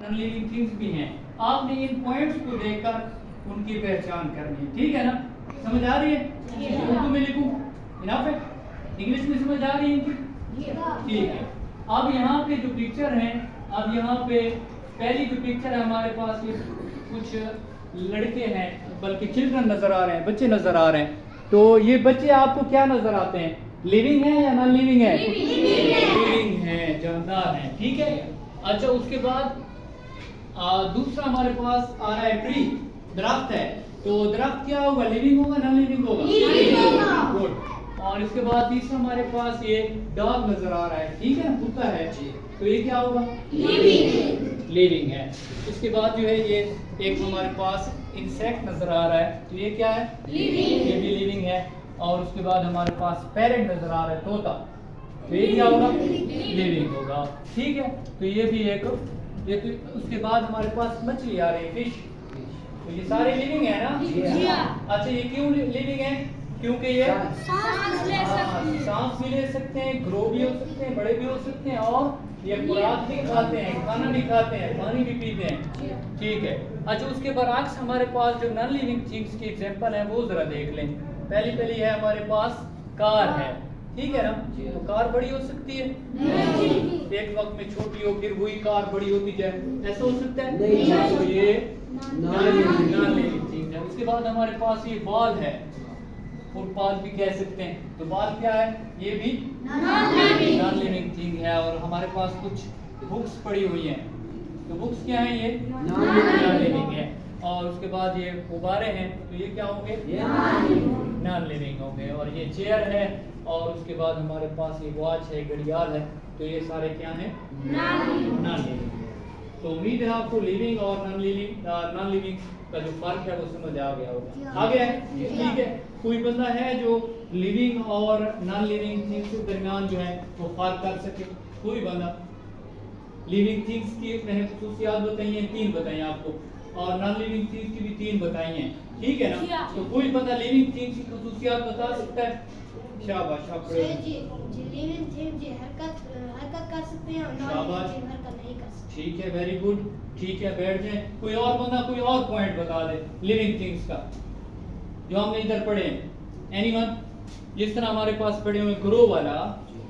Non living things भी हैं। आपने इन पॉइंट्स को देखकर उनकी पहचान करनी है, ठीक है ना? समझ आ रही है? उर्दू में लिखूं, इनफ है? इंग्लिश में समझ आ रही है इनकी? ठीक है। अब यहाँ पे जो पिक्चर है, अब यहाँ पे पहली जो पिक्चर है हमारे पास, ये कुछ लड़के हैं, बल्कि चिल्ड्रन नजर आ रहे हैं, बच्चे नजर आ रहे हैं। तो ये बच्चे आपको क्या नजर आते हैं? लिविंग है या नॉन लिविंग है? लिविंग है, जानदार है, ठीक है। अच्छा, उसके बाद दूसरा हमारे पास आ रहा है ट्री, दरख्त है। तो दरख्त क्या होगा? लिविंग होगा, नॉन लिविंग होगा? गुड। और इसके बाद तीसरा हमारे पास ये डॉग नजर आ रहा है, ठीक है, कुत्ता है। तो ये क्या होगा? लिविंग है। इसके बाद जो है ये एक हमारे पास इंसेक्ट नजर आ रहा है, तो ये क्या है? ये भी लिविंग है। और उसके बाद हमारे पास पैरेट नजर आ रहा है, तोता, तो ये क्या होगा? लिविंग होगा, ठीक है। तो ये भी एक, ये तो उसके बाद हमारे पास मछली आ रही है, फिश, तो ये सारे लिविंग है ना? अच्छा, ये क्यों लिविंग है? क्योंकि ये सांस भी ले सकते हैं, ग्रो भी हो सकते हैं, बड़े भी हो सकते हैं, और ये खुराक भी खाते हैं, खाना भी खाते हैं, पानी भी पीते हैं, ठीक है। अच्छा, उसके बरअक्स हमारे पास जो नॉन लिविंग थिंग्स की एग्जांपल है वो जरा देख लें। पहली है हमारे पास कार है, ठीक है ना? तो कार बड़ी हो सकती है? एक वक्त में छोटी हो, फिर वही कार बड़ी होती जाए, ऐसा हो सकता है? तो ये नॉन लिविंग थिंग है। उसके बाद हमारे पास ये बॉल है, फुटबॉल भी कह सकते हैं। तो बॉल क्या है? ये भी नॉन लिविंग थिंग है। और हमारे पास कुछ बुक्स पड़ी हुई हैं, तो बुक्स क्या है? ये नॉन लिविंग है। और उसके बाद ये गुब्बारे हैं, तो ये क्या होंगे? नॉन लिविंग होंगे। और ये चेयर है, और उसके बाद हमारे पास ये वॉच है, घड़ियाल है, तो ये सारे क्या हैं? Non living. तो उम्मीद है आपको लिविंग और नॉन लिविंग का जो फर्क है वो समझ आ गया होगा। आ गया है? ठीक है। कोई बंदा है जो लिविंग और नॉन लिविंग थिंग्स के दरमियान जो है वो फर्क कर सके? कोई बंदा? लिविंग थिंग्स की मैंने खुसूसियात बताई हैं, 3 बताई आपको, और नॉन लिविंग थिंग्स की भी 3 बताई हैं, ठीक है ना? तो कोई बंदा लिविंग थिंग्स की खुसूसियात बता सकता है? शाबाश, आप लिविंग थिंग हरकत कर सकते हैं और नॉन लिविंग थिंग हरकत नहीं कर सकते। ठीक है, वेरी गुड, ठीक है, बैठ जाए। कोई और बंदा कोई और पॉइंट बता दे लिविंग थिंग्स का जो हमने इधर पढ़े हैं। एनीवन? जिस तरह हमारे पास पढ़े हुए ग्रो वाला,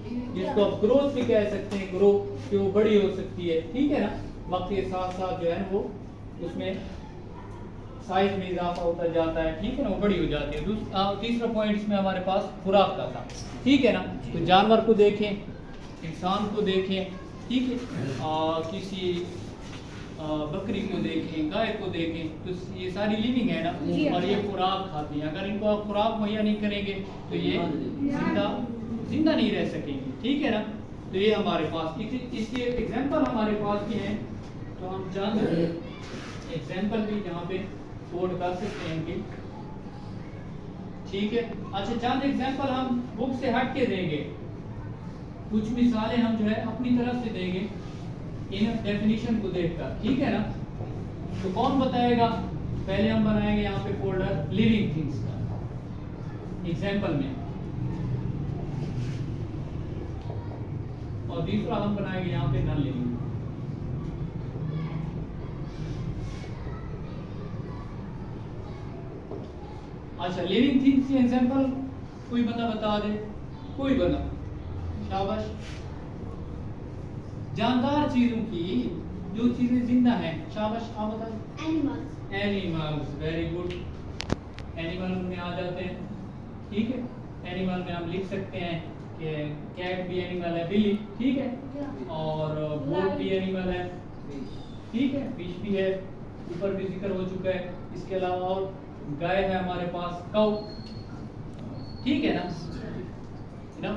जिसको आप ग्रोथ भी कह सकते हैं, ग्रो कि वो बड़ी हो सकती है, ठीक है ना? वक्त के साथ साथ जो है वो उसमें साइज में इजाफा होता जाता है, ठीक है ना? वो बड़ी हो जाती है। तीसरा पॉइंट इसमें हमारे पास खुराक का था, ठीक है ना? तो जानवर को देखें, इंसान को देखें, ठीक है, किसी बकरी को देखें, गाय को देखें, तो ये सारी लिविंग है ना? और ये खुराक खाती हैं। अगर इनको आप खुराक मुहैया नहीं करेंगे तो ये जिंदा नहीं रह सकेंगे, ठीक है ना? तो ये हमारे पास इसकी एक एग्जांपल हमारे पास की है, तो हम चंद एग्जांपल भी यहाँ पे कोड कर सकते हैं इनकी, ठीक है। अच्छा, चंद एग्जांपल हम बुक से हट के देंगे, कुछ मिसालें हम जो है अपनी तरफ से देंगे इन डेफिनेशन को देखकर, ठीक है ना? तो कौन बताएगा? पहले हम बनाएंगे यहाँ पे फोल्डर लिविंग थिंग्स का एग्जांपल में, और दूसरा हम बनाएंगे यहाँ पे नॉन लिविंग। अच्छा, लिविंग थिंग्स के एग्जांपल कोई बंदा बता दे, कोई बंदा, शाबाश। जानदार चीजों की, जो चीजें जिंदा हैं, शाबाश, आप बताइए। Animals, very good. एनिमल में आ जाते हैं, ठीक है। एनिमल में हम लिख सकते हैं कि कैट भी एनिमल है, बिल्ली, ठीक है, और बोट भी एनिमल है, ठीक है, फिश भी है, ऊपर भी जिक्र हो चुका है। इसके अलावा और गाय है हमारे पास, काऊ, ठीक है ना?